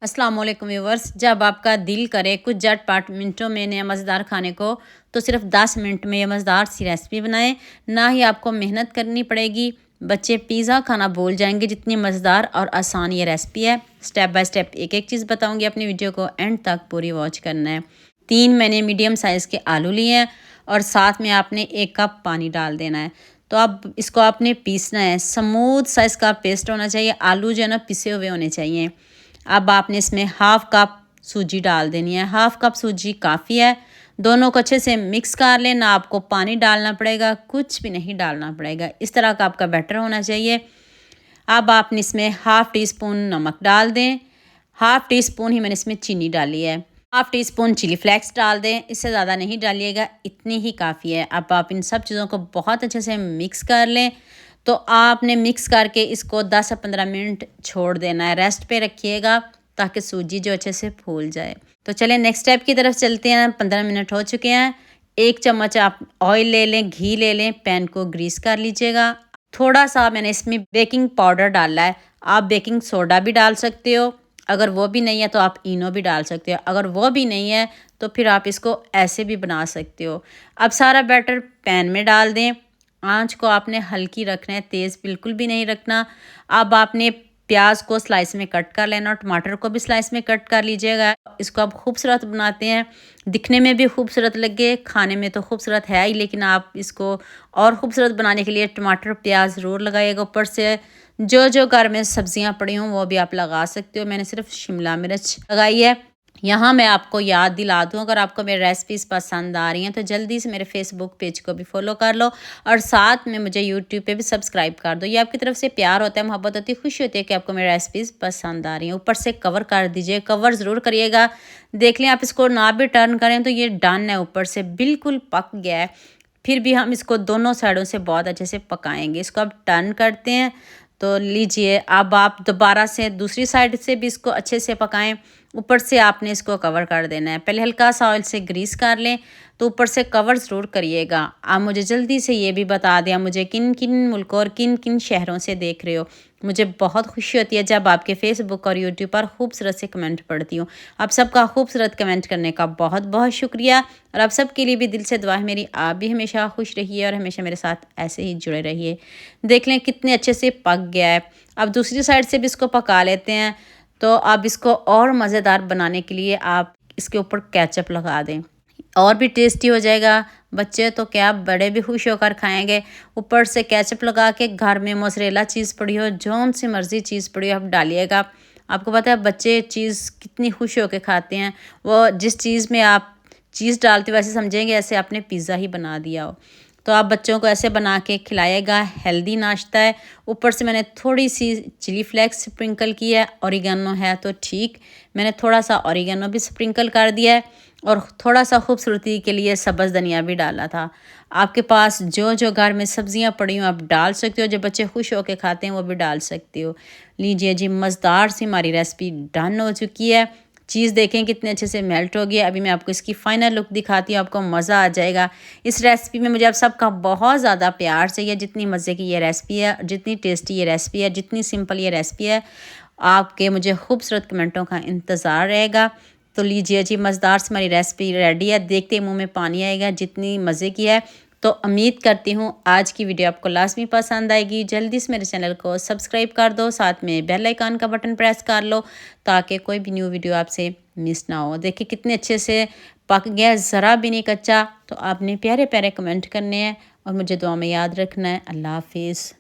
अस्सलाम वालेकुम व्यूवर्स। जब आपका दिल करे कुछ झटपट मिनटों में नया मज़ेदार खाने को, तो सिर्फ 10 मिनट में ये मज़ेदार सी रेसिपी बनाएं। ना ही आपको मेहनत करनी पड़ेगी। बच्चे पिज़्ज़ा खाना भूल जाएंगे, जितनी मज़ेदार और आसान ये रेसिपी है। स्टेप बाय स्टेप एक एक चीज़ बताऊंगी। अपनी वीडियो को एंड तक पूरी वॉच करना है। 3 मैंने मीडियम साइज़ के आलू लिए हैं और साथ में आपने 1 कप पानी डाल देना है। तो अब इसको आपने पीसना है। स्मूथ साइज़ का पेस्ट होना चाहिए। आलू जो है ना पिसे हुए होने चाहिए। अब आपने इसमें हाफ कप सूजी डाल देनी है। हाफ कप सूजी काफ़ी है। दोनों को अच्छे से मिक्स कर लें। ना आपको पानी डालना पड़ेगा, कुछ भी नहीं डालना पड़ेगा। इस तरह का आपका बैटर होना चाहिए। अब आपने इसमें हाफ़ टी स्पून नमक डाल दें। हाफ़ टी स्पून ही मैंने इसमें चीनी डाली है। Half teaspoon chilli flakes डाल दें। इससे ज़्यादा नहीं डालिएगा, इतनी ही काफ़ी है। अब आप इन सब चीज़ों को बहुत अच्छे से मिक्स कर लें। तो आपने मिक्स करके इसको 10 से 15 मिनट छोड़ देना है। रेस्ट पे रखिएगा ताकि सूजी जो अच्छे से फूल जाए। तो चलें नेक्स्ट स्टेप की तरफ चलते हैं। 15 मिनट हो चुके हैं। 1 चम्मच आप ऑयल ले लें, घी ले लें, पैन को ग्रीस कर लीजिएगा। थोड़ा सा मैंने इसमें बेकिंग पाउडर डाला है। आप बेकिंग सोडा भी डाल सकते हो। अगर वो भी नहीं है तो आप इनो भी डाल सकते हो। अगर वो भी नहीं है तो फिर आप इसको ऐसे भी बना सकते हो। अब सारा बैटर पैन में डाल दें। आंच को आपने हल्की रखना है, तेज़ बिल्कुल भी नहीं रखना। अब आपने प्याज को स्लाइस में कट कर लेना और टमाटर को भी स्लाइस में कट कर लीजिएगा। इसको आप खूबसूरत बनाते हैं, दिखने में भी खूबसूरत लगे, खाने में तो खूबसूरत है ही, लेकिन आप इसको और खूबसूरत बनाने के लिए टमाटर प्याज ज़रूर लगाइएगा। ऊपर से जो जो घर में सब्जियां पड़ी हों वो भी आप लगा सकते हो। मैंने सिर्फ शिमला मिर्च लगाई है। यहाँ मैं आपको याद दिला दूँ, अगर आपको मेरी रेसिपीज़ पसंद आ रही हैं तो जल्दी से मेरे फेसबुक पेज को भी फॉलो कर लो और साथ में मुझे यूट्यूब पे भी सब्सक्राइब कर दो। ये आपकी तरफ से प्यार होता है, मोहब्बत होती है, खुशी होती है कि आपको मेरी रेसिपीज़ पसंद आ रही हैं। ऊपर से कवर कर दीजिए, कवर ज़रूर करिएगा। देख लें, आप इसको ना भी टर्न करें तो ये डन है, ऊपर से बिल्कुल पक गया है। फिर भी हम इसको दोनों साइडों से बहुत अच्छे से पकाएंगे। इसको अब टर्न करते हैं। तो लीजिए, अब आप दोबारा से दूसरी साइड से भी इसको अच्छे से पकाएं। ऊपर से आपने इसको कवर कर देना है। पहले हल्का सा ऑयल से ग्रीस कर लें, तो ऊपर से कवर ज़रूर करिएगा। आप मुझे जल्दी से ये भी बता दें, मुझे किन किन मुल्कों और किन किन शहरों से देख रहे हो। मुझे बहुत खुशी होती है जब आपके फेसबुक और यूट्यूब पर खूबसूरत से कमेंट पढ़ती हूँ। आप सबका खूबसूरत कमेंट करने का बहुत बहुत शुक्रिया। और आप सब के लिए भी दिल से दुआ है मेरी, आप भी हमेशा खुश रहिए और हमेशा मेरे साथ ऐसे ही जुड़े रहिए। देख लें कितने अच्छे से पक गया है। अब दूसरी साइड से भी इसको पका लेते हैं। तो अब इसको और मज़ेदार बनाने के लिए आप इसके ऊपर केचप लगा दें, और भी टेस्टी हो जाएगा। बच्चे तो क्या, बड़े भी खुश होकर खाएंगे। ऊपर से केचप लगा के, घर में मोज़रेला चीज़ पड़ी हो, जौन सी मर्ज़ी चीज़ पड़ी हो, आप डालिएगा। आपको पता है बच्चे चीज़ कितनी खुश होकर खाते हैं। वो जिस चीज़ में आप चीज़ डालते हो वैसे समझेंगे ऐसे आपने पिज़्ज़ा ही बना दिया हो। तो आप बच्चों को ऐसे बना के खिलाएगा। हेल्दी नाश्ता है। ऊपर से मैंने थोड़ी सी चिली फ्लेक्स स्प्रिंकल की है। ओरिगेनो है तो ठीक, मैंने थोड़ा सा ओरिगेनो भी स्प्रिंकल कर दिया है और थोड़ा सा खूबसूरती के लिए सब्ज़ धनिया भी डाला था। आपके पास जो जो घर में सब्जियां पड़ी हों आप डाल सकते हो। जो बच्चे खुश होकर खाते हैं वो भी डाल सकते हो। लीजिए जी, मज़ेदार सी हमारी रेसिपी डन हो चुकी है। चीज़ देखें कितने अच्छे से मेल्ट हो गया। अभी मैं आपको इसकी फ़ाइनल लुक दिखाती हूँ, आपको मज़ा आ जाएगा। इस रेसिपी में मुझे आप सबका बहुत ज़्यादा प्यार चाहिए। जितनी मज़े की ये रेसिपी है, जितनी टेस्टी ये रेसिपी है, जितनी सिंपल ये रेसिपी है, आपके मुझे खूबसूरत कमेंटों का इंतज़ार रहेगा। तो लीजिए जी, मज़ेदार से हमारी रेसिपी रेडी है। देखते ही मुँह में पानी आएगा, जितनी मज़े की है। तो उम्मीद करती हूँ आज की वीडियो आपको लाज़मी पसंद आएगी। जल्दी से मेरे चैनल को सब्सक्राइब कर दो, साथ में बेल आइकन का बटन प्रेस कर लो ताकि कोई भी न्यू वीडियो आपसे मिस ना हो। देखिए कितने अच्छे से पक गया, ज़रा भी नहीं कच्चा। तो आपने प्यारे प्यारे कमेंट करने हैं और मुझे दुआ में याद रखना है। अल्लाह हाफिज़।